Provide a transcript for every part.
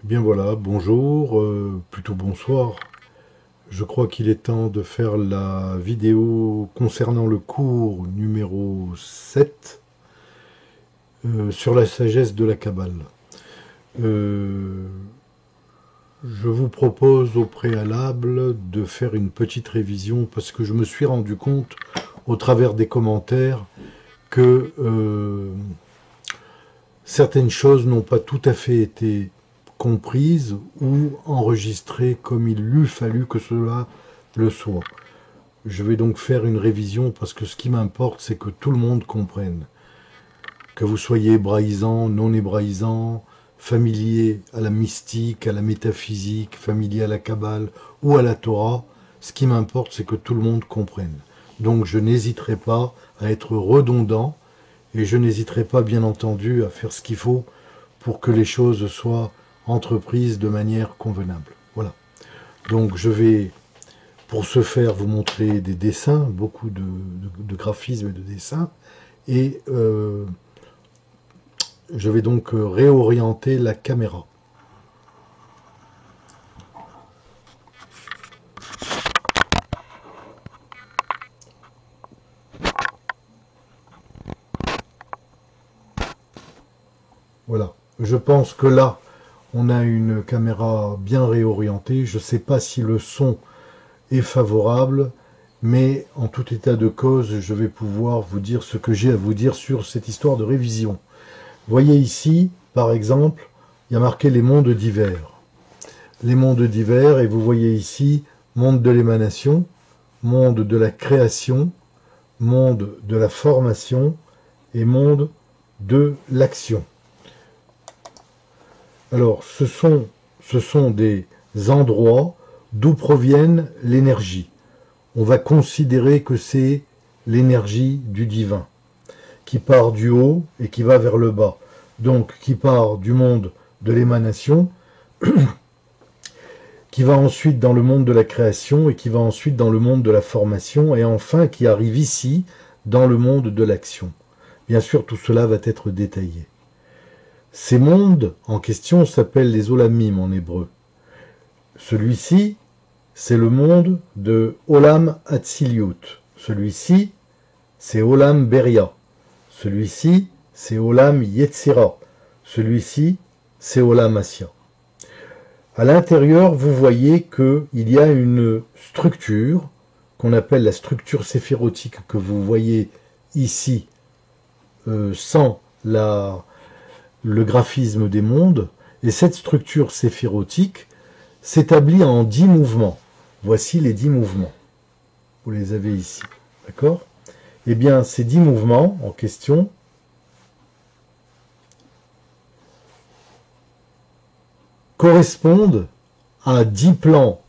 Eh bien voilà, bonjour, plutôt bonsoir. Je crois qu'il est temps de faire la vidéo concernant le cours numéro 7 sur la sagesse de la Kabbale. Euh, je vous propose au préalable de faire une petite révision parce que je me suis rendu compte au travers des commentaires que certaines choses n'ont pas tout à fait été comprises ou enregistrées comme il eût fallu que cela le soit. Je vais donc faire une révision parce que ce qui m'importe, c'est que tout le monde comprenne. Que vous soyez hébraïsant, non hébraïsant, familier à la mystique, à la métaphysique, familier à la Kabbale ou à la Torah, ce qui m'importe, c'est que tout le monde comprenne. Donc je n'hésiterai pas à être redondant et je n'hésiterai pas, bien entendu, à faire ce qu'il faut pour que les choses soient entreprises de manière convenable. Voilà. Donc je vais, pour ce faire, vous montrer des dessins, beaucoup de graphismes et de dessins, et je vais donc réorienter la caméra. Voilà. Je pense que là, on a une caméra bien réorientée. Je ne sais pas si le son est favorable, mais en tout état de cause, je vais pouvoir vous dire ce que j'ai à vous dire sur cette histoire de révision. Voyez ici, par exemple, il y a marqué les mondes divers. Les mondes divers, et vous voyez ici, monde de l'émanation, monde de la création, monde de la formation et monde de l'action. Alors, ce sont des endroits d'où proviennent l'énergie. On va considérer que c'est l'énergie du divin, qui part du haut et qui va vers le bas. Donc, qui part du monde de l'émanation, qui va ensuite dans le monde de la création et qui va ensuite dans le monde de la formation et enfin qui arrive ici dans le monde de l'action. Bien sûr, tout cela va être détaillé. Ces mondes en question s'appellent les olamim en hébreu. Celui-ci, c'est le monde de Olam Atziliut. Celui-ci, c'est Olam Beria. Celui-ci, c'est Olam Yetzira. Celui-ci, c'est Olam Asya. À l'intérieur, vous voyez qu'il y a une structure qu'on appelle la structure séphirotique que vous voyez ici sans le graphisme des mondes. Et cette structure séphirotique s'établit en 10 mouvements. Voici les 10 mouvements. Vous les avez ici. D'accord ? Eh bien, ces 10 mouvements en question correspondent à 10 plans,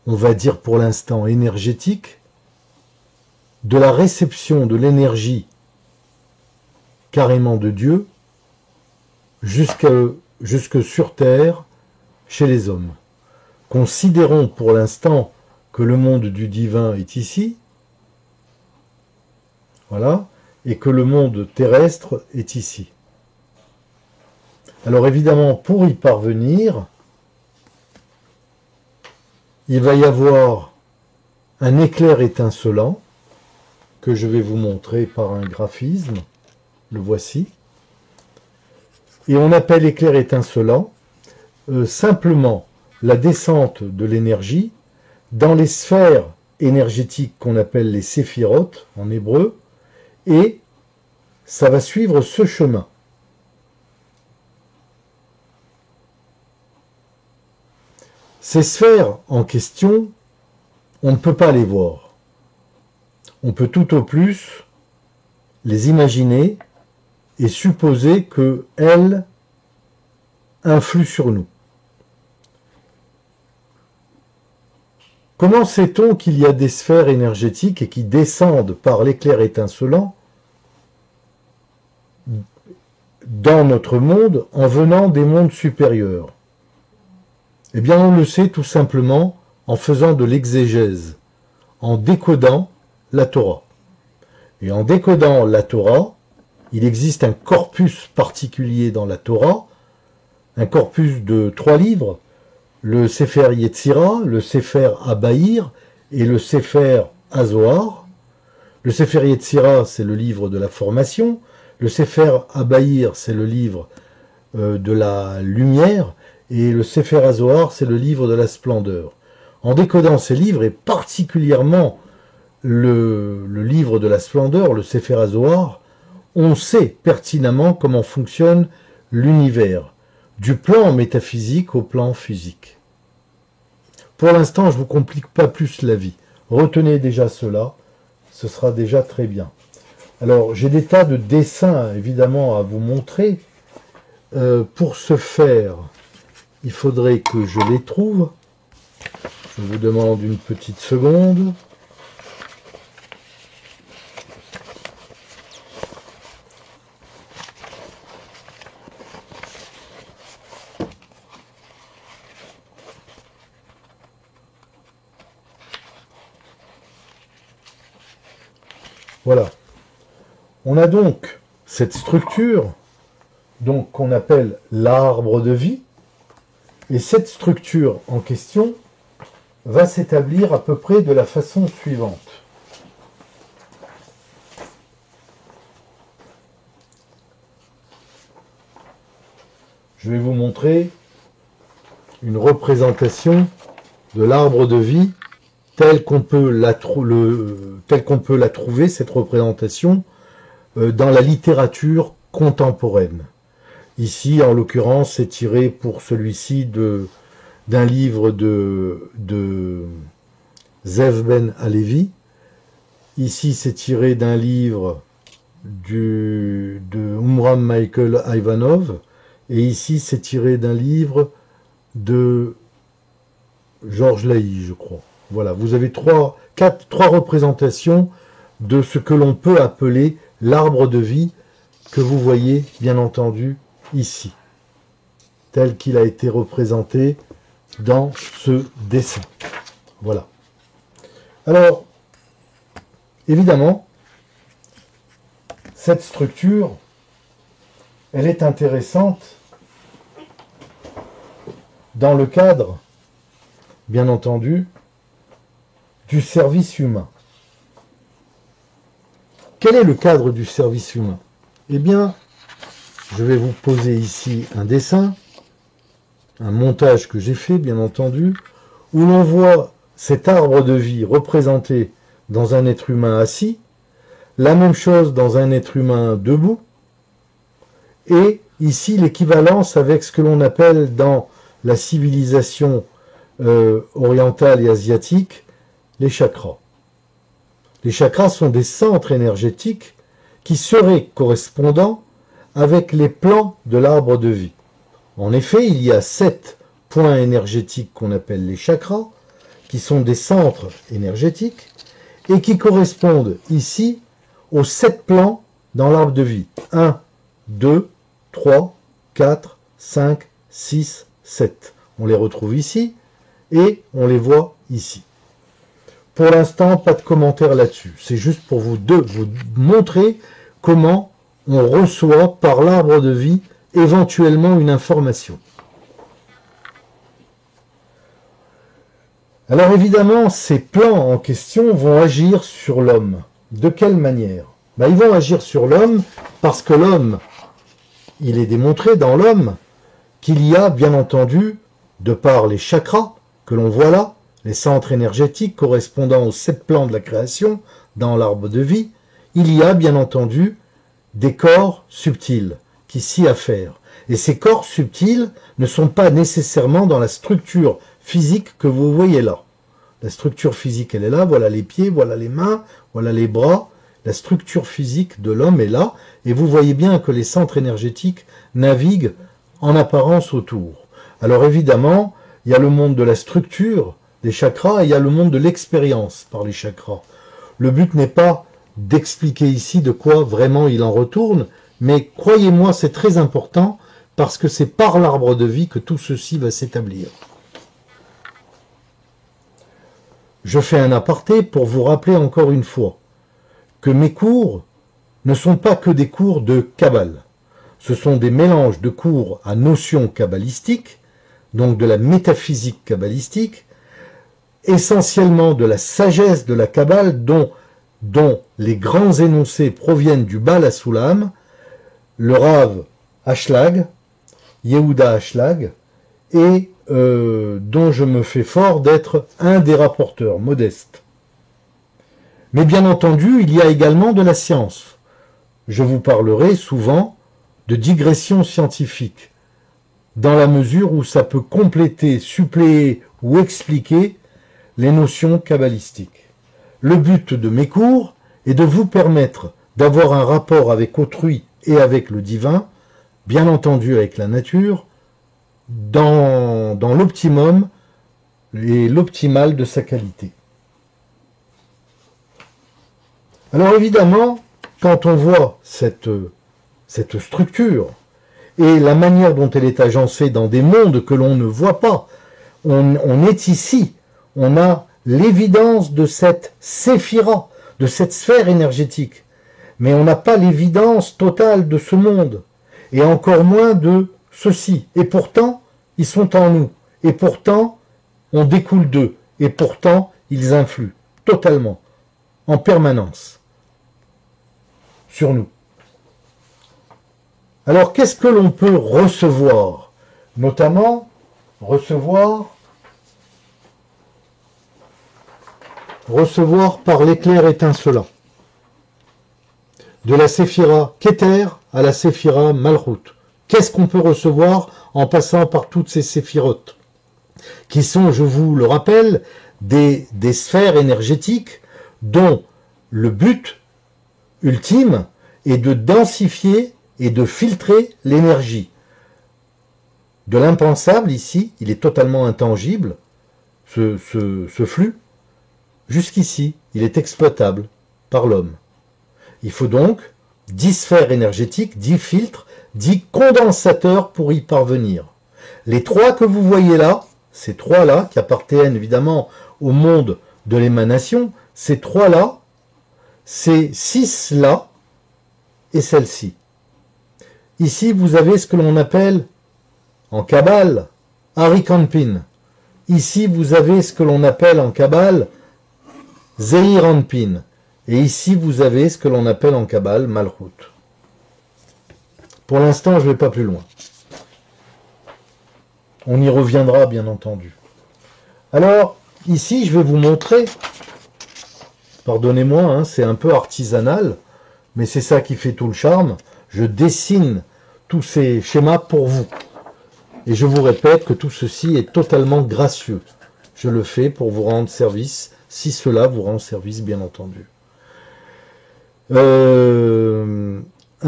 on va dire pour l'instant énergétiques, de la réception de l'énergie carrément de Dieu jusque sur Terre chez les hommes. Considérons pour l'instant que le monde du divin est ici, voilà, et que le monde terrestre est ici. Alors évidemment, pour y parvenir, il va y avoir un éclair étincelant que je vais vous montrer par un graphisme. Le voici. Et on appelle éclair étincelant simplement la descente de l'énergie dans les sphères énergétiques qu'on appelle les séphirotes en hébreu, et ça va suivre ce chemin. Ces sphères en question, on ne peut pas les voir. On peut tout au plus les imaginer et supposer qu'elles influent sur nous. Comment sait-on qu'il y a des sphères énergétiques et qui descendent par l'éclair étincelant dans notre monde en venant des mondes supérieurs? Eh bien, on le sait tout simplement en faisant de l'exégèse, en décodant la Torah. Et en décodant la Torah, il existe un corpus particulier dans la Torah, un corpus de 3 livres, le Sefer Yetzira, le Sefer Abaïr et le Sefer Azohar. Le Sefer Yetzira, c'est le livre de la formation, le Sefer Abaïr, c'est le livre de la lumière, et le Sefer Azohar, c'est le livre de la splendeur. En décodant ces livres, et particulièrement le livre de la splendeur, le Sefer Azohar, on sait pertinemment comment fonctionne l'univers, du plan métaphysique au plan physique. Pour l'instant, je ne vous complique pas plus la vie. Retenez déjà cela, ce sera déjà très bien. Alors, j'ai des tas de dessins, évidemment, à vous montrer. Pour ce faire, il faudrait que je les trouve. Je vous demande une petite seconde. Voilà. On a donc cette structure qu'on appelle l'arbre de vie. Et cette structure en question va s'établir à peu près de la façon suivante. Je vais vous montrer une représentation de l'arbre de vie telle qu'on peut la trouver, cette représentation, dans la littérature contemporaine. Ici, en l'occurrence, c'est tiré pour celui-ci d'un livre de Zev Ben Alevi. Ici, c'est tiré d'un livre de Umram Michael Ivanov. Et ici, c'est tiré d'un livre de Georges Laï, je crois. Voilà, vous avez trois représentations de ce que l'on peut appeler l'arbre de vie, que vous voyez, bien entendu, ici, tel qu'il a été représenté dans ce dessin. Voilà. Alors, évidemment, cette structure, elle est intéressante dans le cadre, bien entendu, du service humain. Quel est le cadre du service humain? Eh bien, je vais vous poser ici un dessin, un montage que j'ai fait, bien entendu, où l'on voit cet arbre de vie représenté dans un être humain assis, la même chose dans un être humain debout, et ici l'équivalence avec ce que l'on appelle dans la civilisation orientale et asiatique les chakras. Les chakras sont des centres énergétiques qui seraient correspondants avec les plans de l'arbre de vie. En effet, il y a 7 points énergétiques qu'on appelle les chakras, qui sont des centres énergétiques, et qui correspondent ici aux 7 plans dans l'arbre de vie. 1, 2, 3, 4, 5, 6, 7. On les retrouve ici, et on les voit ici. Pour l'instant, pas de commentaire là-dessus. C'est juste pour vous montrer comment on reçoit par l'arbre de vie éventuellement une information. Alors évidemment, ces plans en question vont agir sur l'homme. De quelle manière? Ils vont agir sur l'homme parce que l'homme, il est démontré dans l'homme qu'il y a bien entendu, de par les chakras que l'on voit là, les centres énergétiques correspondant aux 7 plans de la création dans l'arbre de vie, il y a bien entendu des corps subtils qui s'y affairent. Et ces corps subtils ne sont pas nécessairement dans la structure physique que vous voyez là. La structure physique, elle est là, voilà les pieds, voilà les mains, voilà les bras. La structure physique de l'homme est là, et vous voyez bien que les centres énergétiques naviguent en apparence autour. Alors évidemment, il y a le monde de la structure des chakras et il y a le monde de l'expérience par les chakras. Le but n'est pas d'expliquer ici de quoi vraiment il en retourne, mais croyez-moi, c'est très important parce que c'est par l'arbre de vie que tout ceci va s'établir. Je fais un aparté pour vous rappeler encore une fois que mes cours ne sont pas que des cours de Kabbale. ce sont des mélanges de cours à notions kabbalistiques, donc de la métaphysique kabbalistique, essentiellement de la sagesse de la Kabbale, dont les grands énoncés proviennent du Baal HaSulam, le Rav Ashlag, Yehuda Ashlag, et dont je me fais fort d'être un des rapporteurs, modeste. Mais bien entendu, il y a également de la science. Je vous parlerai souvent de digression scientifique, dans la mesure où ça peut compléter, suppléer ou expliquer les notions kabbalistiques. Le but de mes cours est de vous permettre d'avoir un rapport avec autrui et avec le divin, bien entendu avec la nature, dans l'optimum et l'optimal de sa qualité. Alors évidemment, quand on voit cette structure et la manière dont elle est agencée dans des mondes que l'on ne voit pas, on est ici, on a l'évidence de cette séphira, de cette sphère énergétique, mais on n'a pas l'évidence totale de ce monde, et encore moins de ceci. Et pourtant, ils sont en nous, et pourtant, on découle d'eux, et pourtant, ils influent totalement, en permanence, sur nous. Alors, qu'est-ce que l'on peut recevoir? Notamment, recevoir par l'éclair étincelant. De la séphira Keter à la séphira Malchut. Qu'est-ce qu'on peut recevoir en passant par toutes ces séphirotes, qui sont, je vous le rappelle, des sphères énergétiques dont le but ultime est de densifier et de filtrer l'énergie. De l'impensable, ici, il est totalement intangible, ce flux. Jusqu'ici, il est exploitable par l'homme. Il faut donc 10 sphères énergétiques, 10 filtres, 10 condensateurs pour y parvenir. Les 3 que vous voyez là, ces 3-là, qui appartiennent évidemment au monde de l'émanation, ces 3-là, ces 6-là et celle-ci. Ici, vous avez ce que l'on appelle, en Kabbale, Arikanpin. Ici, vous avez ce que l'on appelle en Kabbale, Zeir Anpin. Et ici, vous avez ce que l'on appelle en Kabbale, Malchut. Pour l'instant, je ne vais pas plus loin. On y reviendra, bien entendu. Alors, ici, je vais vous montrer, pardonnez-moi, hein, c'est un peu artisanal, mais c'est ça qui fait tout le charme. Je dessine tous ces schémas pour vous. Et je vous répète que tout ceci est totalement gracieux. Je le fais pour vous rendre service, si cela vous rend service, bien entendu. Un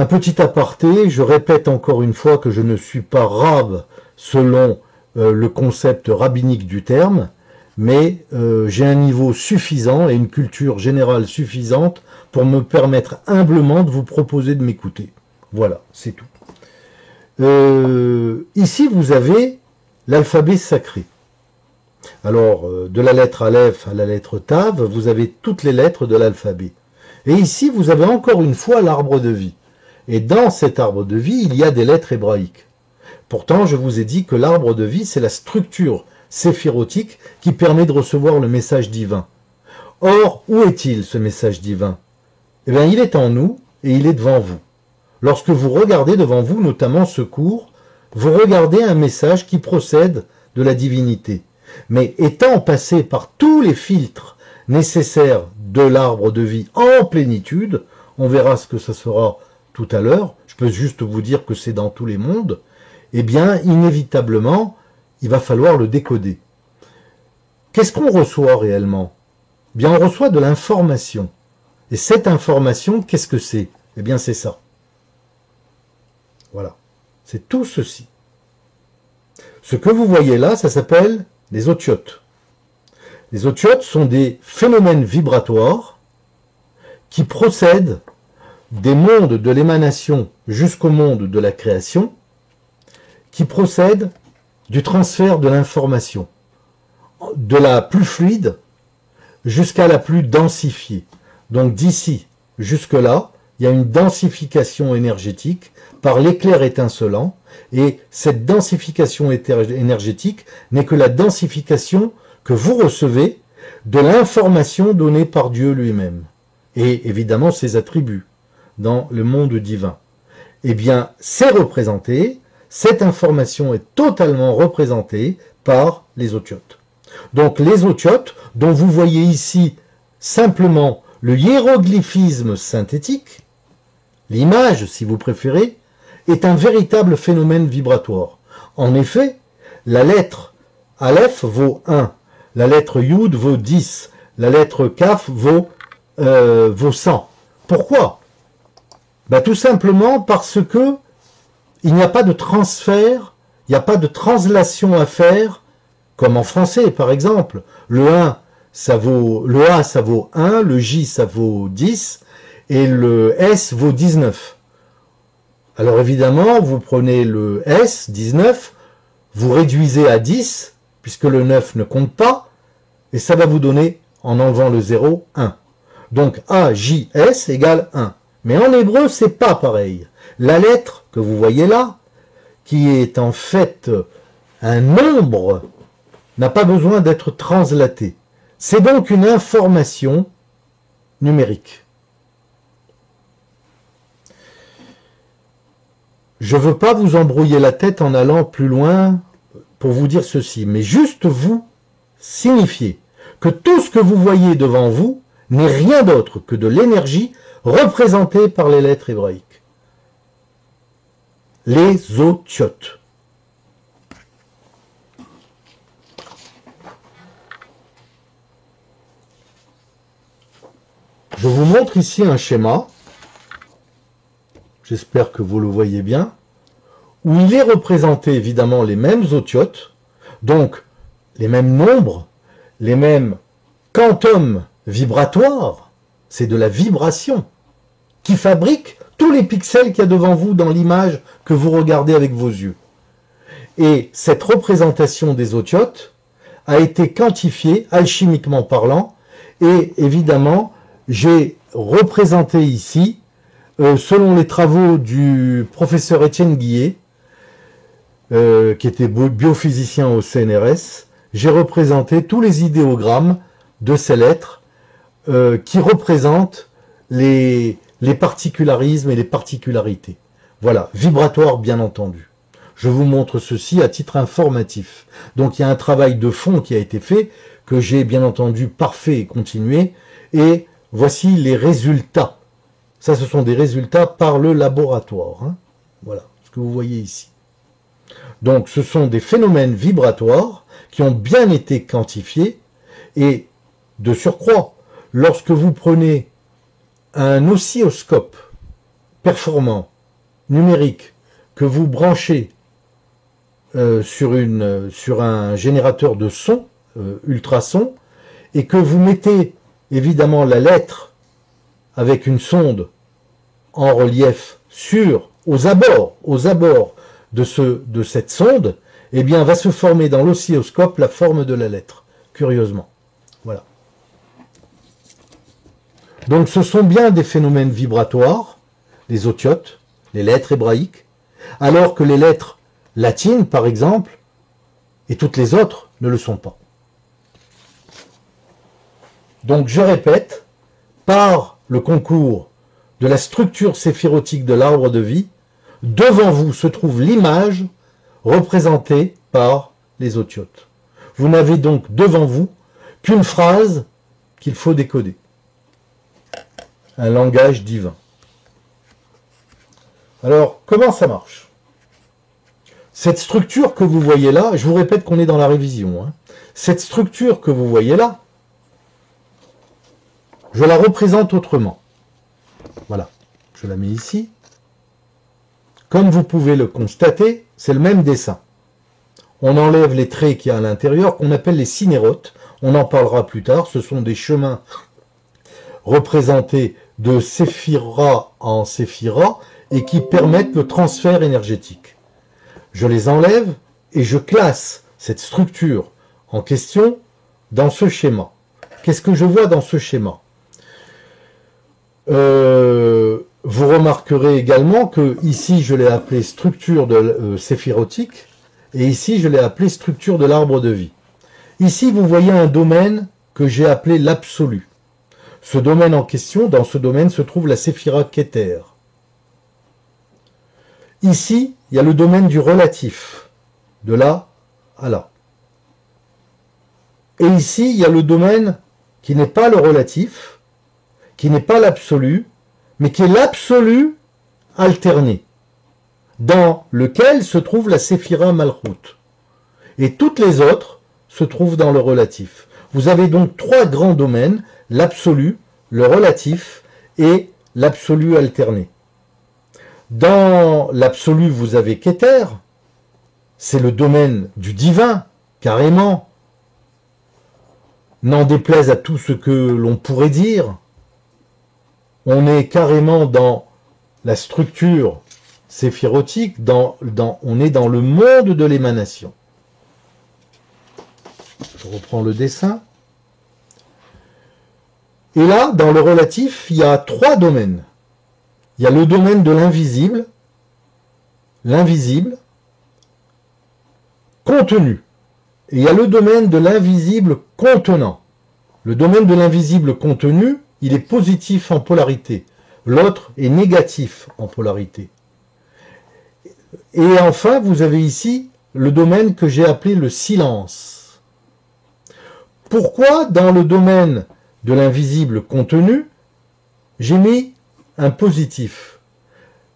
petit aparté, je répète encore une fois que je ne suis pas rave selon le concept rabbinique du terme, mais j'ai un niveau suffisant et une culture générale suffisante pour me permettre humblement de vous proposer de m'écouter. Voilà, c'est tout. Ici, vous avez l'alphabet sacré. Alors, de la lettre Aleph à la lettre Tav, vous avez toutes les lettres de l'alphabet. Et ici, vous avez encore une fois l'arbre de vie. Et dans cet arbre de vie, il y a des lettres hébraïques. Pourtant, je vous ai dit que l'arbre de vie, c'est la structure séphirotique qui permet de recevoir le message divin. Or, où est-il, ce message divin? Eh bien, il est en nous et il est devant vous. Lorsque vous regardez devant vous, notamment ce cours, vous regardez un message qui procède de la divinité. Mais étant passé par tous les filtres nécessaires de l'arbre de vie en plénitude, on verra ce que ça sera tout à l'heure, je peux juste vous dire que c'est dans tous les mondes, eh bien, inévitablement, il va falloir le décoder. Qu'est-ce qu'on reçoit réellement? Eh bien, on reçoit de l'information. Et cette information, qu'est-ce que c'est? Eh bien, c'est ça. Voilà. C'est tout ceci. Ce que vous voyez là, ça s'appelle les otiotes. Les otiotes sont des phénomènes vibratoires qui procèdent des mondes de l'émanation jusqu'au monde de la création, qui procèdent du transfert de l'information, de la plus fluide jusqu'à la plus densifiée. Donc d'ici jusque là, il y a une densification énergétique par l'éclair étincelant, et cette densification énergétique n'est que la densification que vous recevez de l'information donnée par Dieu lui-même, et évidemment ses attributs dans le monde divin. Eh bien, c'est représenté, cette information est totalement représentée par les otiotes. Donc les otiotes, dont vous voyez ici simplement le hiéroglyphisme synthétique, l'image si vous préférez, est un véritable phénomène vibratoire. En effet, la lettre Aleph vaut 1, la lettre Yud vaut 10, la lettre Kaf vaut 100. Pourquoi? Tout simplement parce que il n'y a pas de transfert, il n'y a pas de translation à faire, comme en français par exemple. Le 1, le A ça vaut 1, le J ça vaut 10, et le S vaut 19. Alors évidemment, vous prenez le S, 19, vous réduisez à 10, puisque le 9 ne compte pas, et ça va vous donner, en enlevant le 0, 1. Donc A, J, S égale 1. Mais en hébreu, c'est pas pareil. La lettre que vous voyez là, qui est en fait un nombre, n'a pas besoin d'être translatée. C'est donc une information numérique. Je ne veux pas vous embrouiller la tête en allant plus loin pour vous dire ceci, mais juste vous signifier que tout ce que vous voyez devant vous n'est rien d'autre que de l'énergie représentée par les lettres hébraïques. Les otiotes. Je vous montre ici un schéma, j'espère que vous le voyez bien, où il est représenté évidemment les mêmes otiotes, donc les mêmes nombres, les mêmes quantums vibratoires, c'est de la vibration, qui fabrique tous les pixels qu'il y a devant vous dans l'image que vous regardez avec vos yeux. Et cette représentation des otiotes a été quantifiée, alchimiquement parlant, et évidemment, j'ai représenté ici, selon les travaux du professeur Étienne Guillet, qui était biophysicien au CNRS, j'ai représenté tous les idéogrammes de ces lettres qui représentent les particularismes et les particularités. Voilà, vibratoire bien entendu. Je vous montre ceci à titre informatif. Donc il y a un travail de fond qui a été fait, que j'ai bien entendu parfait et continué, et voici les résultats. Ça, ce sont des résultats par le laboratoire. Hein. Voilà, ce que vous voyez ici. Donc ce sont des phénomènes vibratoires qui ont bien été quantifiés, et de surcroît, lorsque vous prenez un oscilloscope performant, numérique, que vous branchez sur un générateur de son, ultrason, et que vous mettez évidemment la lettre avec une sonde en relief aux abords de cette sonde, eh bien va se former dans l'oscilloscope la forme de la lettre, curieusement. Voilà. Donc ce sont bien des phénomènes vibratoires, les otiotes, les lettres hébraïques, alors que les lettres latines, par exemple, et toutes les autres ne le sont pas. Donc je répète, par le concours de la structure séphirotique de l'arbre de vie, devant vous se trouve l'image représentée par les otiotes. Vous n'avez donc devant vous qu'une phrase qu'il faut décoder. Un langage divin. Alors, comment ça marche? Cette structure que vous voyez là, je vous répète qu'on est dans la révision, hein. Cette structure que vous voyez là, je la représente autrement. Voilà, je la mets ici. Comme vous pouvez le constater, c'est le même dessin. On enlève les traits qu'il y a à l'intérieur, qu'on appelle les synérotes. On en parlera plus tard. Ce sont des chemins représentés de séphira en séphira et qui permettent le transfert énergétique. Je les enlève et je classe cette structure en question dans ce schéma. Qu'est-ce que je vois dans ce schéma? Vous remarquerez également que ici je l'ai appelé structure de séphirotique et ici je l'ai appelé structure de l'arbre de vie. Ici vous voyez un domaine que j'ai appelé l'absolu. Ce domaine en question, dans ce domaine se trouve la séphira Keter. Ici, il y a le domaine du relatif, de là à là. Et ici, il y a le domaine qui n'est pas le relatif, qui n'est pas l'absolu, mais qui est l'absolu alterné, dans lequel se trouve la séphira Malchut. Et toutes les autres se trouvent dans le relatif. Vous avez donc trois grands domaines, l'absolu, le relatif et l'absolu alterné. Dans l'absolu, vous avez Keter, c'est le domaine du divin, carrément. N'en déplaise à tout ce que l'on pourrait dire, on est carrément dans la structure séphirotique, on est dans le monde de l'émanation. Je reprends le dessin. Et là, dans le relatif, il y a trois domaines. Il y a le domaine de l'invisible, contenu. Et il y a le domaine de l'invisible contenant. Le domaine de l'invisible contenu, il est positif en polarité. L'autre est négatif en polarité. Et enfin, vous avez ici le domaine que j'ai appelé le silence. Pourquoi dans le domaine de l'invisible contenu, j'ai mis un positif?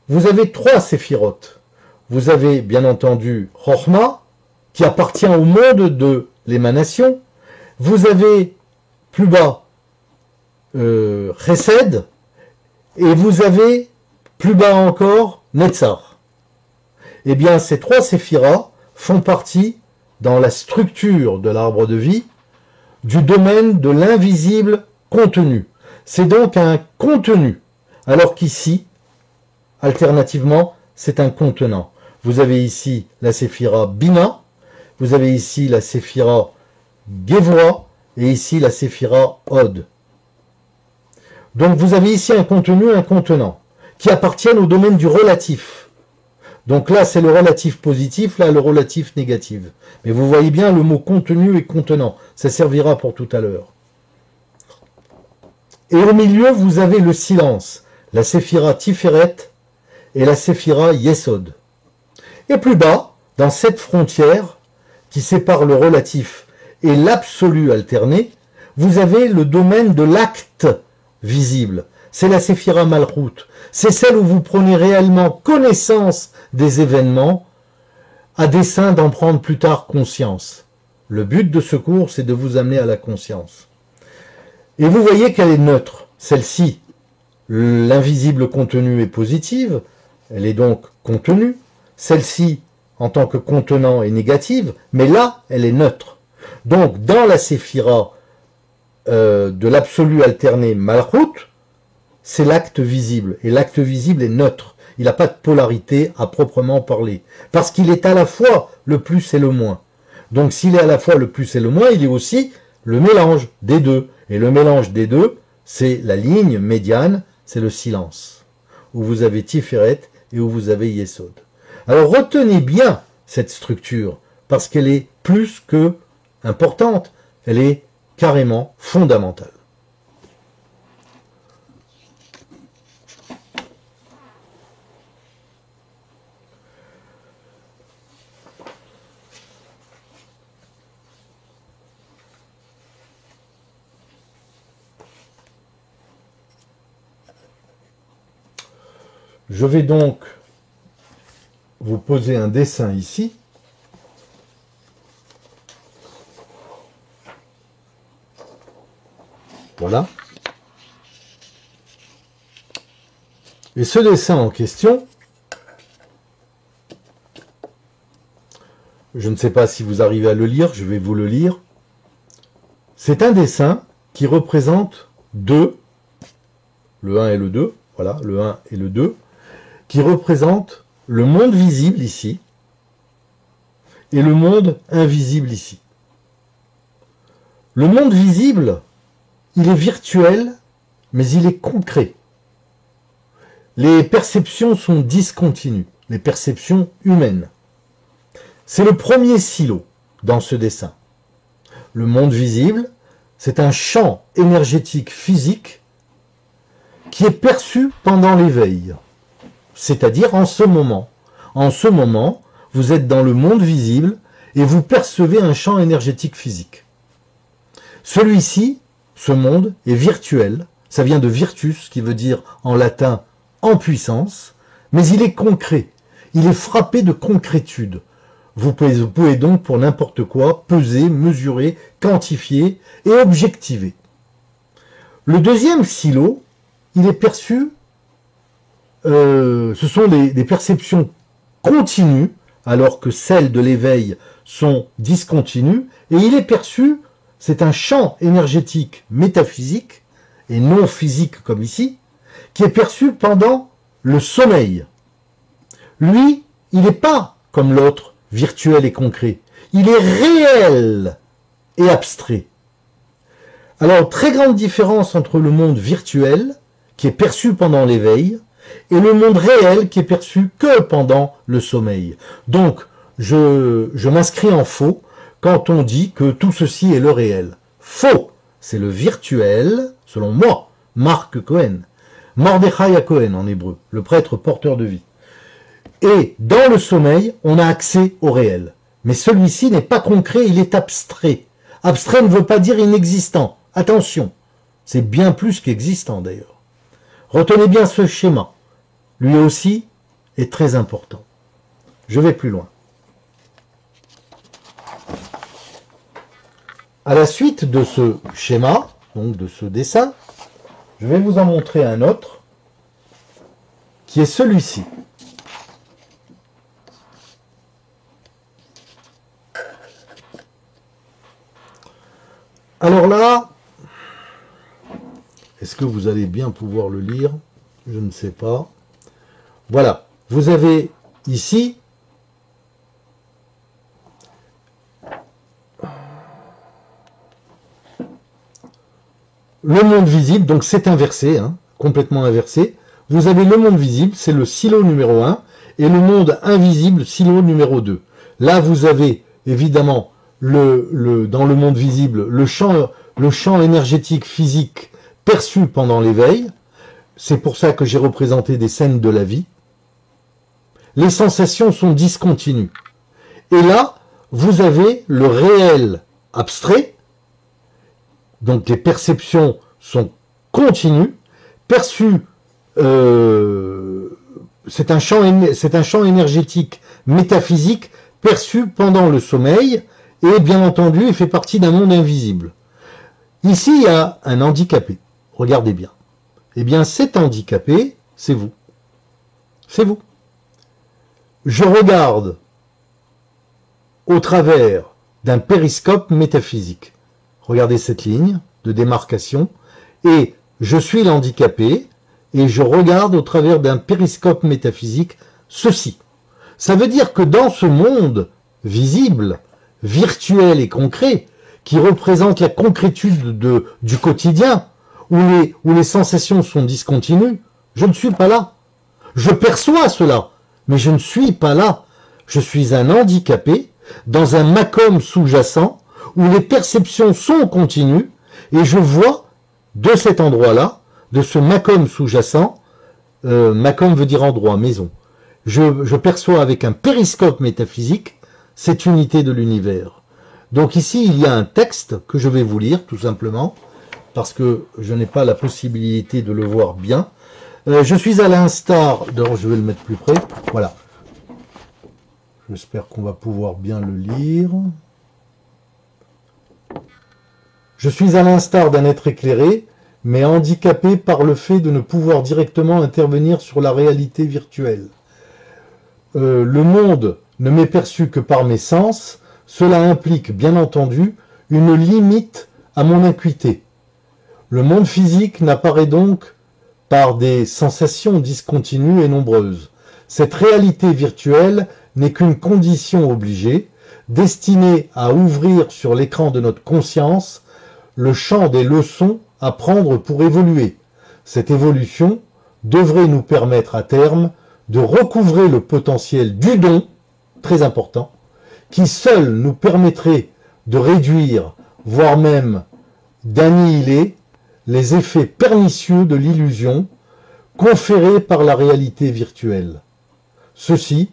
Vous avez trois séphirotes. Vous avez bien entendu Chochma, qui appartient au monde de l'émanation. Vous avez plus bas Chesed, et vous avez plus bas encore Netzar. Eh bien, ces trois séphiras font partie, dans la structure de l'arbre de vie, du domaine de l'invisible contenu. C'est donc un contenu, alors qu'ici, alternativement, c'est un contenant. Vous avez ici la séphira Bina, vous avez ici la séphira Gevura, et ici la séphira Od. Donc vous avez ici un contenu, un contenant, qui appartiennent au domaine du relatif. Donc là, c'est le relatif positif, là, le relatif négatif. Mais vous voyez bien le mot contenu et contenant. Ça servira pour tout à l'heure. Et au milieu, vous avez le silence, la séphira Tiferet et la séphira Yesod. Et plus bas, dans cette frontière qui sépare le relatif et l'absolu alterné, vous avez le domaine de l'acte visible. C'est la séphira Malchut. C'est celle où vous prenez réellement connaissance des événements à dessein d'en prendre plus tard conscience. Le but de ce cours, c'est de vous amener à la conscience. Et vous voyez qu'elle est neutre. Celle-ci, l'invisible contenu est positive, elle est donc contenue. Celle-ci, en tant que contenant, est négative, mais là, elle est neutre. Donc, dans la séphira de l'absolu alterné Malchut, c'est l'acte visible. Et l'acte visible est neutre. Il n'a pas de polarité à proprement parler. Parce qu'il est à la fois le plus et le moins. Donc s'il est à la fois le plus et le moins, il est aussi le mélange des deux. Et le mélange des deux, c'est la ligne médiane, c'est le silence. Où vous avez Tiferet et où vous avez Yesod. Alors retenez bien cette structure, parce qu'elle est plus que importante. Elle est carrément fondamentale. Je vais donc vous poser un dessin ici. Voilà. Et ce dessin en question, je ne sais pas si vous arrivez à le lire, je vais vous le lire. C'est un dessin qui représente deux, le 1 et le 2, voilà, le 1 et le 2, qui représente le monde visible ici et le monde invisible ici. Le monde visible, il est virtuel, mais il est concret. les perceptions sont discontinues, les perceptions humaines. C'est le premier silo dans ce dessin. Le monde visible, c'est un champ énergétique physique qui est perçu pendant l'éveil, c'est-à-dire en ce moment. En ce moment, vous êtes dans le monde visible et vous percevez un champ énergétique physique. Celui-ci, ce monde, est virtuel, ça vient de virtus, qui veut dire en latin en puissance, mais il est concret, il est frappé de concrétude. Vous pouvez donc pour n'importe quoi peser, mesurer, quantifier et objectiver. Le deuxième silo, il est perçu, ce sont des perceptions continues, alors que celles de l'éveil sont discontinues, et il est perçu, c'est un champ énergétique métaphysique, et non physique comme ici, qui est perçu pendant le sommeil. Lui, il n'est pas comme l'autre, virtuel et concret. Il est réel et abstrait. Alors, très grande différence entre le monde virtuel, qui est perçu pendant l'éveil, et le monde réel qui est perçu que pendant le sommeil. Donc, je m'inscris en faux quand on dit que tout ceci est le réel. Faux, c'est le virtuel, selon moi, Marc Cohen. Mordechai Cohen en hébreu, le prêtre porteur de vie. Et dans le sommeil, on a accès au réel. Mais celui-ci n'est pas concret, il est abstrait. Abstrait ne veut pas dire inexistant. Attention, c'est bien plus qu'existant d'ailleurs. Retenez bien ce schéma. Lui aussi est très important. Je vais plus loin. À la suite de ce schéma, donc de ce dessin, je vais vous en montrer un autre, qui est celui-ci. Alors là, est-ce que vous allez bien pouvoir le lire? Je ne sais pas. Voilà, vous avez ici le monde visible, donc c'est inversé, hein, complètement inversé. Vous avez le monde visible, c'est le silo numéro 1, et le monde invisible, silo numéro 2. Là, vous avez évidemment dans le monde visible le champ énergétique physique perçu pendant l'éveil. C'est pour ça que j'ai représenté des scènes de la vie. Les sensations sont discontinues. Et là, vous avez le réel abstrait, donc les perceptions sont continues, perçues, c'est un champ énergétique métaphysique perçu pendant le sommeil, et bien entendu, il fait partie d'un monde invisible. Ici, il y a un handicapé. Regardez bien. Eh bien, cet handicapé, c'est vous. C'est vous. Je regarde au travers d'un périscope métaphysique. Regardez cette ligne de démarcation, et je suis l'handicapé, et je regarde au travers d'un périscope métaphysique ceci. Ça veut dire que dans ce monde visible, virtuel et concret, qui représente la concrétude du quotidien, où les sensations sont discontinues, je ne suis pas là. Je perçois cela, mais je ne suis pas là. Je suis un handicapé dans un macom sous-jacent où les perceptions sont continues, et je vois de cet endroit-là, de ce macom sous-jacent, macom veut dire endroit, maison, je perçois avec un périscope métaphysique cette unité de l'univers. Donc ici, il y a un texte que je vais vous lire, tout simplement, parce que je n'ai pas la possibilité de le voir bien. Je suis à l'instar, donc je vais le mettre plus près, voilà. J'espère qu'on va pouvoir bien le lire. Je suis à l'instar d'un être éclairé, mais handicapé par le fait de ne pouvoir directement intervenir sur la réalité virtuelle. Le monde ne m'est perçu que par mes sens, cela implique bien entendu une limite à mon acuité. Le monde physique n'apparaît donc par des sensations discontinues et nombreuses. Cette réalité virtuelle n'est qu'une condition obligée, destinée à ouvrir sur l'écran de notre conscience le champ des leçons à prendre pour évoluer. Cette évolution devrait nous permettre à terme de recouvrer le potentiel du don, très important, qui seul nous permettrait de réduire, voire même d'annihiler les effets pernicieux de l'illusion conférée par la réalité virtuelle. Ceci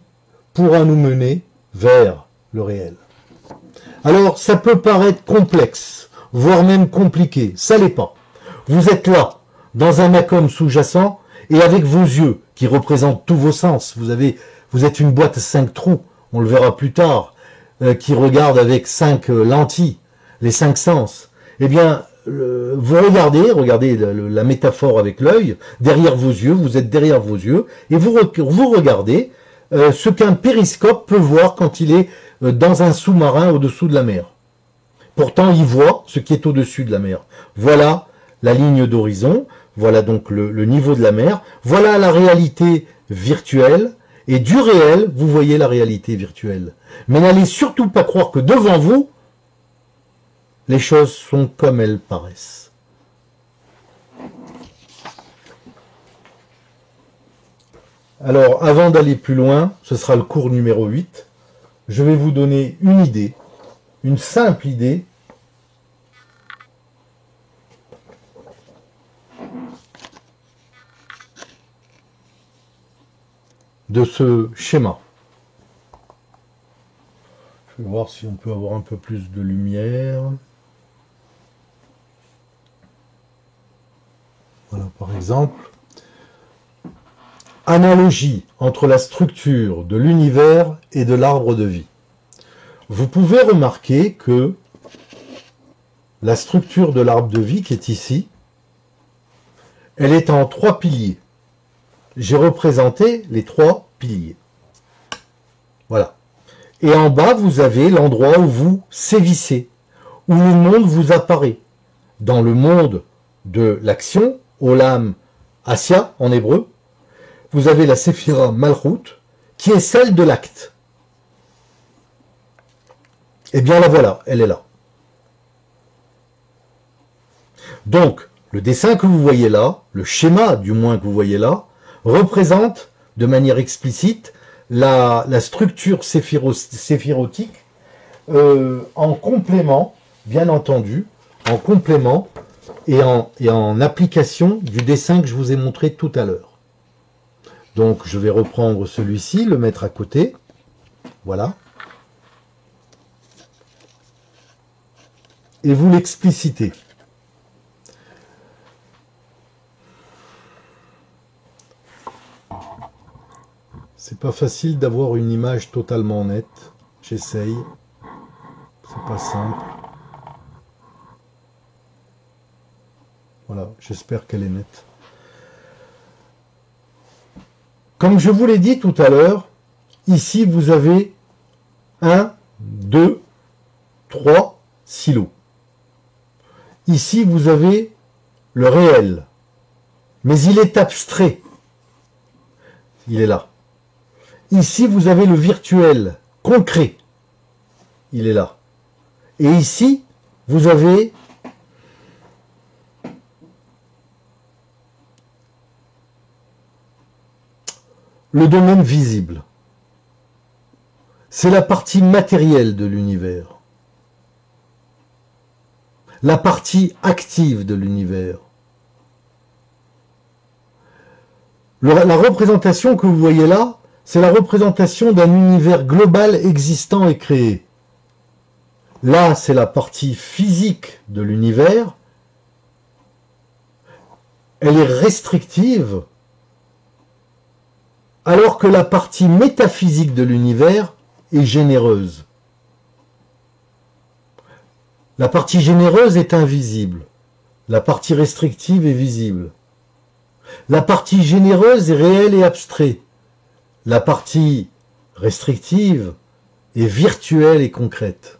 pourra nous mener vers le réel. Alors, ça peut paraître complexe, voire même compliqué, ça l'est pas. Vous êtes là, dans un macom sous-jacent, et avec vos yeux, qui représentent tous vos sens. Vous êtes une boîte à 5 trous, on le verra plus tard, qui regarde avec 5 lentilles, les 5 sens. Eh bien, vous regardez la métaphore avec l'œil, derrière vos yeux, vous êtes derrière vos yeux, et vous regardez ce qu'un périscope peut voir quand il est dans un sous-marin au-dessous de la mer. Pourtant, il voit ce qui est au-dessus de la mer. Voilà la ligne d'horizon, voilà donc le niveau de la mer, voilà la réalité virtuelle, et du réel, vous voyez la réalité virtuelle. Mais n'allez surtout pas croire que devant vous, les choses sont comme elles paraissent. Alors, avant d'aller plus loin, ce sera le cours numéro 8, je vais vous donner une idée, une simple idée, de ce schéma. Je vais voir si on peut avoir un peu plus de lumière. Voilà, par exemple. Analogie entre la structure de l'univers et de l'arbre de vie. Vous pouvez remarquer que la structure de l'arbre de vie qui est ici, elle est en 3 piliers. J'ai représenté les 3 piliers. Voilà. Et en bas, vous avez l'endroit où vous sévissez, où le monde vous apparaît. Dans le monde de l'action, Olam Asya en hébreu, vous avez la Séphira Malchut, qui est celle de l'acte. Eh bien la voilà, elle est là. Donc, le dessin que vous voyez là, le schéma du moins que vous voyez là, représente de manière explicite la structure séphirotique en complément, bien entendu, en complément et en application du dessin que je vous ai montré tout à l'heure. Donc je vais reprendre celui-ci, le mettre à côté, voilà, et vous l'expliciter. C'est pas facile d'avoir une image totalement nette. J'essaye. C'est pas simple. Voilà, j'espère qu'elle est nette. Comme je vous l'ai dit tout à l'heure, ici vous avez 1, 2, 3 silos. Ici vous avez le réel. Mais il est abstrait. Il est là. Ici, vous avez le virtuel, concret. Il est là. Et ici, vous avez le domaine visible. C'est la partie matérielle de l'univers. La partie active de l'univers. La représentation que vous voyez là, c'est la représentation d'un univers global existant et créé. Là, c'est la partie physique de l'univers. Elle est restrictive, alors que la partie métaphysique de l'univers est généreuse. La partie généreuse est invisible. La partie restrictive est visible. La partie généreuse est réelle et abstraite. La partie restrictive est virtuelle et concrète.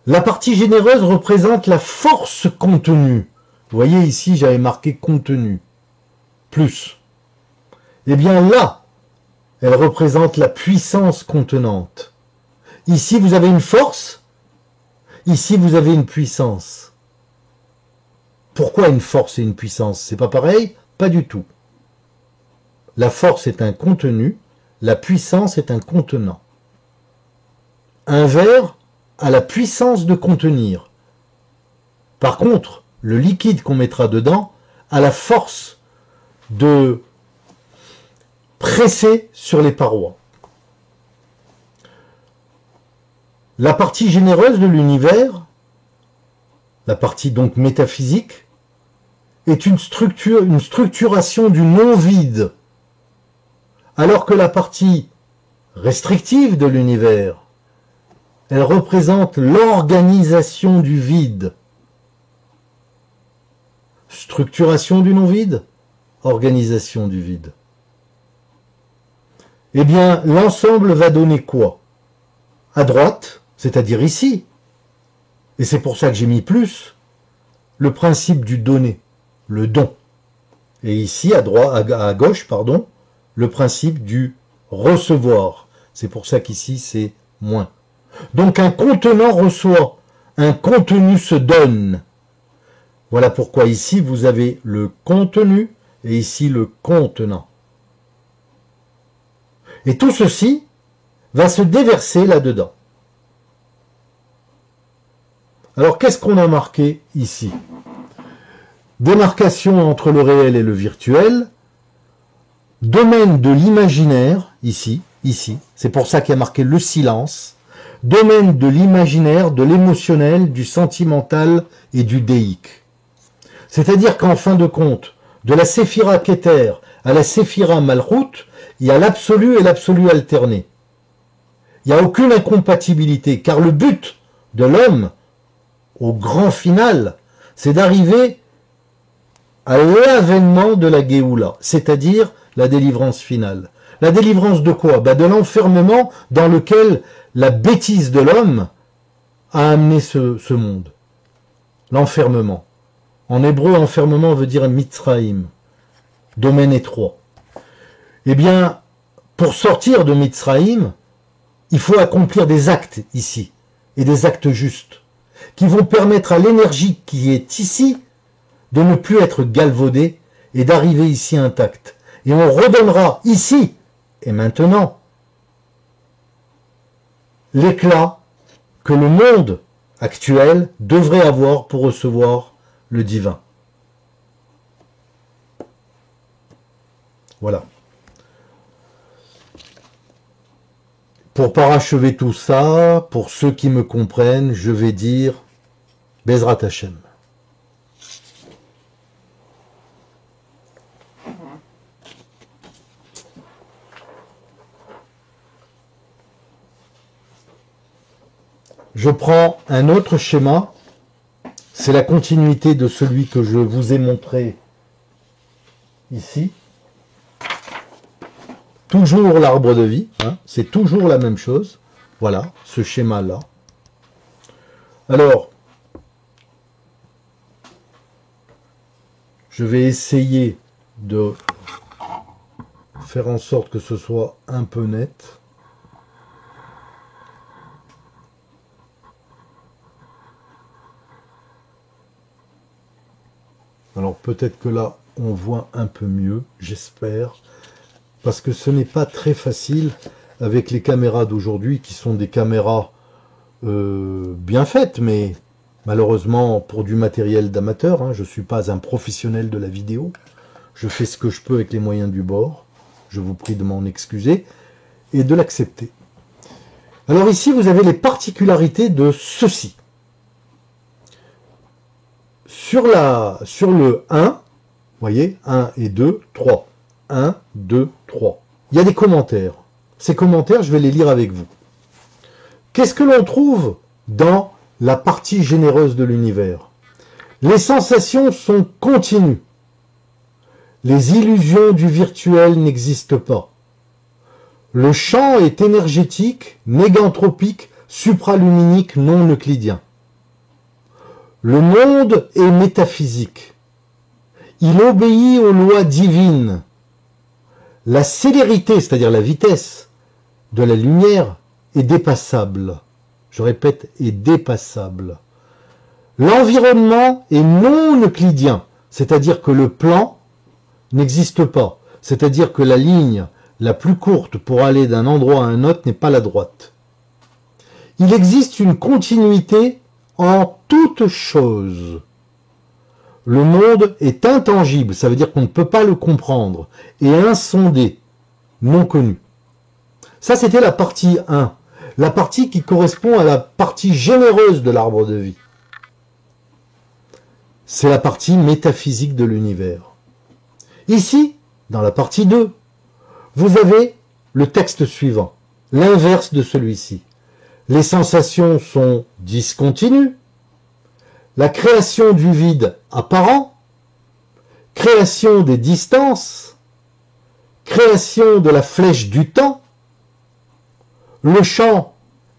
La partie généreuse représente la force contenue. Vous voyez ici, j'avais marqué contenu. Plus. Eh bien là, elle représente la puissance contenante. Ici, vous avez une force. Ici, vous avez une puissance. Pourquoi une force et une puissance? C'est pas pareil? Pas du tout. La force est un contenu, la puissance est un contenant. Un verre a la puissance de contenir. Par contre, le liquide qu'on mettra dedans a la force de presser sur les parois. La partie généreuse de l'univers, la partie donc métaphysique, est une structuration du non-vide, alors que la partie restrictive de l'univers, elle représente l'organisation du vide. Structuration du non-vide, organisation du vide. Eh bien, l'ensemble va donner quoi? À droite, c'est-à-dire ici, et c'est pour ça que j'ai mis plus, le principe du donner, le don. Et ici, à gauche, pardon, le principe du recevoir. C'est pour ça qu'ici, c'est moins. Donc un contenant reçoit, un contenu se donne. Voilà pourquoi ici, vous avez le contenu et ici le contenant. Et tout ceci va se déverser là-dedans. Alors, qu'est-ce qu'on a marqué ici? Démarcation entre le réel et le virtuel, domaine de l'imaginaire, ici, c'est pour ça qu'il y a marqué le silence, domaine de l'imaginaire, de l'émotionnel, du sentimental et du déique. C'est-à-dire qu'en fin de compte, de la séphira Keter à la séphira Malchut, il y a l'absolu et l'absolu alterné. Il n'y a aucune incompatibilité, car le but de l'homme, au grand final, c'est d'arriver à l'avènement de la Géoula, c'est-à-dire la délivrance finale. La délivrance de quoi? De l'enfermement dans lequel la bêtise de l'homme a amené ce monde. L'enfermement. En hébreu, enfermement veut dire Mitzraïm, domaine étroit. Eh bien, pour sortir de Mitzraïm, il faut accomplir des actes ici, et des actes justes, qui vont permettre à l'énergie qui est ici de ne plus être galvaudée et d'arriver ici intacte. Et on redonnera ici et maintenant l'éclat que le monde actuel devrait avoir pour recevoir le divin. Voilà. Pour parachever tout ça, pour ceux qui me comprennent, je vais dire Bezrat Hashem. Je prends un autre schéma, c'est la continuité de celui que je vous ai montré ici. Toujours l'arbre de vie, hein, c'est toujours la même chose. Voilà, ce schéma-là. Alors, je vais essayer de faire en sorte que ce soit un peu net. Alors peut-être que là, on voit un peu mieux, j'espère. Parce que ce n'est pas très facile avec les caméras d'aujourd'hui, qui sont des caméras bien faites, mais malheureusement pour du matériel d'amateur, hein, je ne suis pas un professionnel de la vidéo. Je fais ce que je peux avec les moyens du bord. Je vous prie de m'en excuser et de l'accepter. Alors ici, vous avez les particularités de ceci. Sur le 1, vous voyez, 1 et 2, 3. 1, 2, 3. Il y a des commentaires. Ces commentaires, je vais les lire avec vous. Qu'est-ce que l'on trouve dans la partie généreuse de l'univers? Les sensations sont continues. Les illusions du virtuel n'existent pas. Le champ est énergétique, négantropique, supraluminique, non euclidien. Le monde est métaphysique. Il obéit aux lois divines. La célérité, c'est-à-dire la vitesse de la lumière, est dépassable. Je répète, est dépassable. L'environnement est non euclidien, c'est-à-dire que le plan n'existe pas. C'est-à-dire que la ligne la plus courte pour aller d'un endroit à un autre n'est pas la droite. Il existe une continuité en toute chose. Le monde est intangible, ça veut dire qu'on ne peut pas le comprendre, et insondé, non connu. Ça, c'était la partie 1, la partie qui correspond à la partie généreuse de l'arbre de vie. C'est la partie métaphysique de l'univers. Ici, dans la partie 2, vous avez le texte suivant, l'inverse de celui-ci. Les sensations sont discontinues, la création du vide apparent, création des distances, création de la flèche du temps, le champ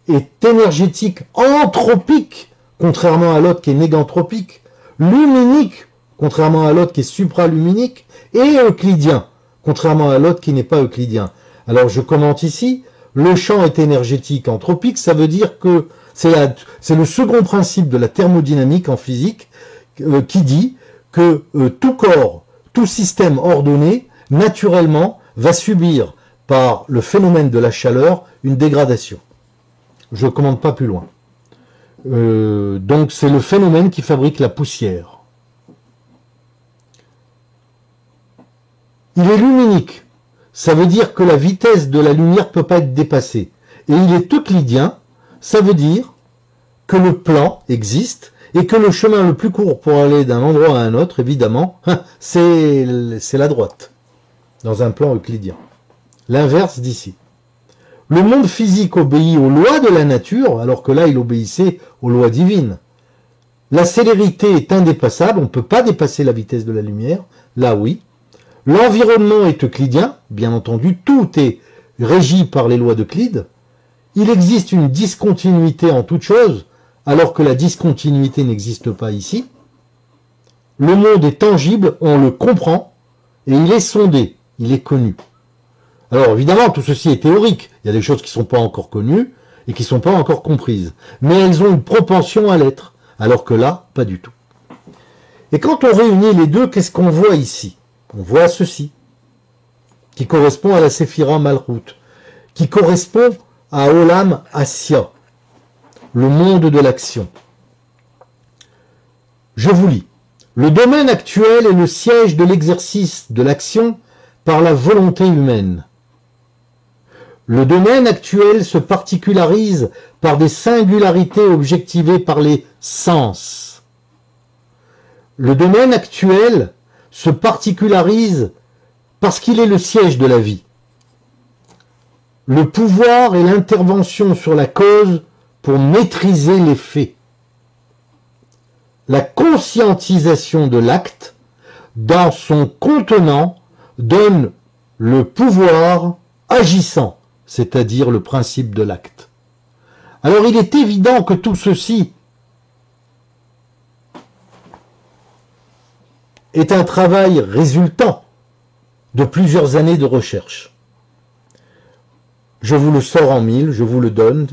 est énergétique anthropique, contrairement à l'autre qui est néganthropique, luminique, contrairement à l'autre qui est supraluminique, et euclidien, contrairement à l'autre qui n'est pas euclidien. Alors je commente ici, le champ est énergétique anthropique, ça veut dire que c'est le second principe de la thermodynamique en physique qui dit que tout corps, tout système ordonné, naturellement, va subir par le phénomène de la chaleur une dégradation. Je ne commente pas plus loin. Donc c'est le phénomène qui fabrique la poussière. Il est luminique. Ça veut dire que la vitesse de la lumière ne peut pas être dépassée. Et il est euclidien. Ça veut dire que le plan existe et que le chemin le plus court pour aller d'un endroit à un autre, évidemment, c'est la droite, dans un plan euclidien. L'inverse d'ici. Le monde physique obéit aux lois de la nature, alors que là, il obéissait aux lois divines. La célérité est indépassable, on ne peut pas dépasser la vitesse de la lumière, là oui. L'environnement est euclidien, bien entendu, tout est régi par les lois d'Euclide. Il existe une discontinuité en toute chose, alors que la discontinuité n'existe pas ici. Le monde est tangible, on le comprend, et il est sondé, il est connu. Alors évidemment, tout ceci est théorique. Il y a des choses qui ne sont pas encore connues et qui ne sont pas encore comprises. Mais elles ont une propension à l'être, alors que là, pas du tout. Et quand on réunit les deux, qu'est-ce qu'on voit ici? On voit ceci, qui correspond à la Séphira Malchut, qui correspond à Olam Asya, le monde de l'action. Je vous lis. Le domaine actuel est le siège de l'exercice de l'action par la volonté humaine. Le domaine actuel se particularise par des singularités objectivées par les sens. Le domaine actuel se particularise parce qu'il est le siège de la vie. Le pouvoir et l'intervention sur la cause pour maîtriser les faits. La conscientisation de l'acte, dans son contenant, donne le pouvoir agissant, c'est-à-dire le principe de l'acte. Alors il est évident que tout ceci est un travail résultant de plusieurs années de recherche. Je vous le sors en mille, je vous le donne,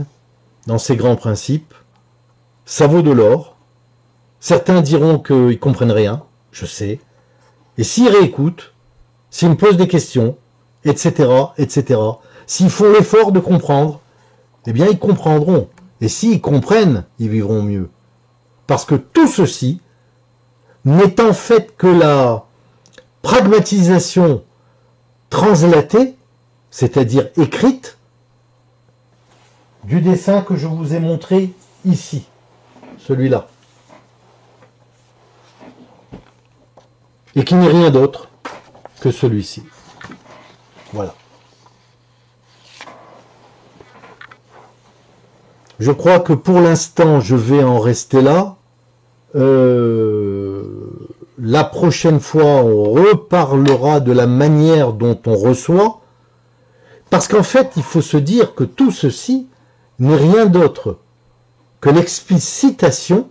dans ces grands principes. Ça vaut de l'or. Certains diront qu'ils ne comprennent rien, je sais. Et s'ils réécoutent, s'ils me posent des questions, etc., etc., s'ils font l'effort de comprendre, eh bien ils comprendront. Et s'ils comprennent, ils vivront mieux. Parce que tout ceci n'est en fait que la pragmatisation translatée, c'est-à-dire écrite, du dessin que je vous ai montré ici, celui-là. Et qui n'est rien d'autre que celui-ci. Voilà. Je crois que pour l'instant, je vais en rester là. La prochaine fois, on reparlera de la manière dont on reçoit. Parce qu'en fait, il faut se dire que tout ceci n'est rien d'autre que l'explicitation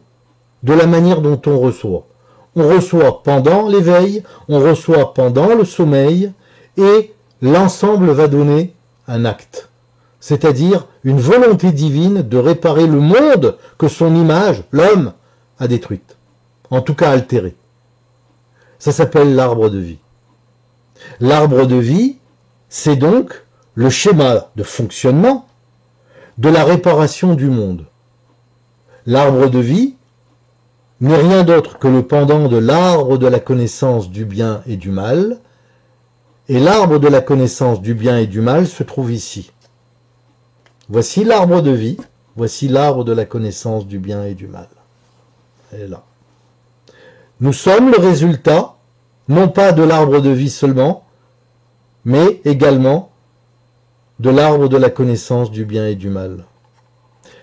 de la manière dont on reçoit. On reçoit pendant l'éveil, on reçoit pendant le sommeil, et l'ensemble va donner un acte. C'est-à-dire une volonté divine de réparer le monde que son image, l'homme, a détruite. En tout cas altérée. Ça s'appelle l'arbre de vie. L'arbre de vie, c'est donc le schéma de fonctionnement de la réparation du monde. L'arbre de vie n'est rien d'autre que le pendant de l'arbre de la connaissance du bien et du mal, et l'arbre de la connaissance du bien et du mal se trouve ici. Voici l'arbre de vie, voici l'arbre de la connaissance du bien et du mal. Elle est là. Nous sommes le résultat, non pas de l'arbre de vie seulement, mais également de l'arbre de la connaissance du bien et du mal.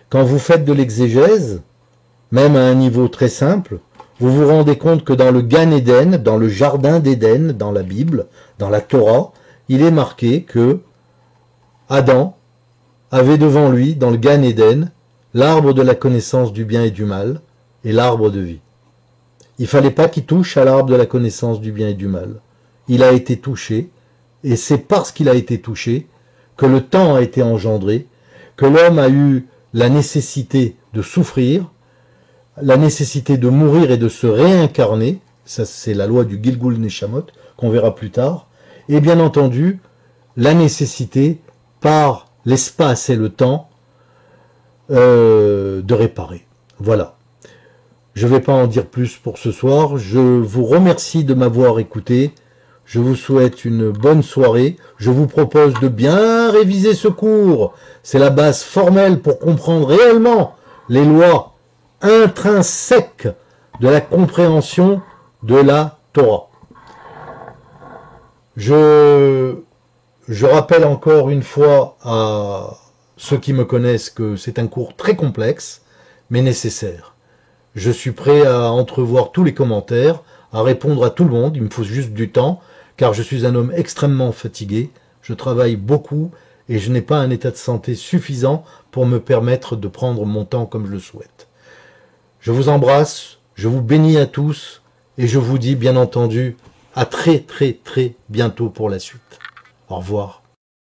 Quand vous faites de l'exégèse, même à un niveau très simple, vous vous rendez compte que dans le Gan Eden, dans le jardin d'Éden, dans la Bible, dans la Torah, il est marqué que Adam avait devant lui, dans le Gan Eden, l'arbre de la connaissance du bien et du mal et l'arbre de vie. Il ne fallait pas qu'il touche à l'arbre de la connaissance du bien et du mal. Il a été touché, et c'est parce qu'il a été touché que le temps a été engendré, que l'homme a eu la nécessité de souffrir, la nécessité de mourir et de se réincarner, ça c'est la loi du Gilgul Neshamot, qu'on verra plus tard, et bien entendu, la nécessité, par l'espace et le temps, de réparer. Voilà. Je ne vais pas en dire plus pour ce soir. Je vous remercie de m'avoir écouté. Je vous souhaite une bonne soirée. Je vous propose de bien réviser ce cours. C'est la base formelle pour comprendre réellement les lois intrinsèques de la compréhension de la Torah. Je rappelle encore une fois à ceux qui me connaissent que c'est un cours très complexe, mais nécessaire. Je suis prêt à entrevoir tous les commentaires, à répondre à tout le monde. Il me faut juste du temps, car je suis un homme extrêmement fatigué. Je travaille beaucoup et je n'ai pas un état de santé suffisant pour me permettre de prendre mon temps comme je le souhaite. Je vous embrasse, je vous bénis à tous et je vous dis bien entendu à très bientôt pour la suite. Au revoir.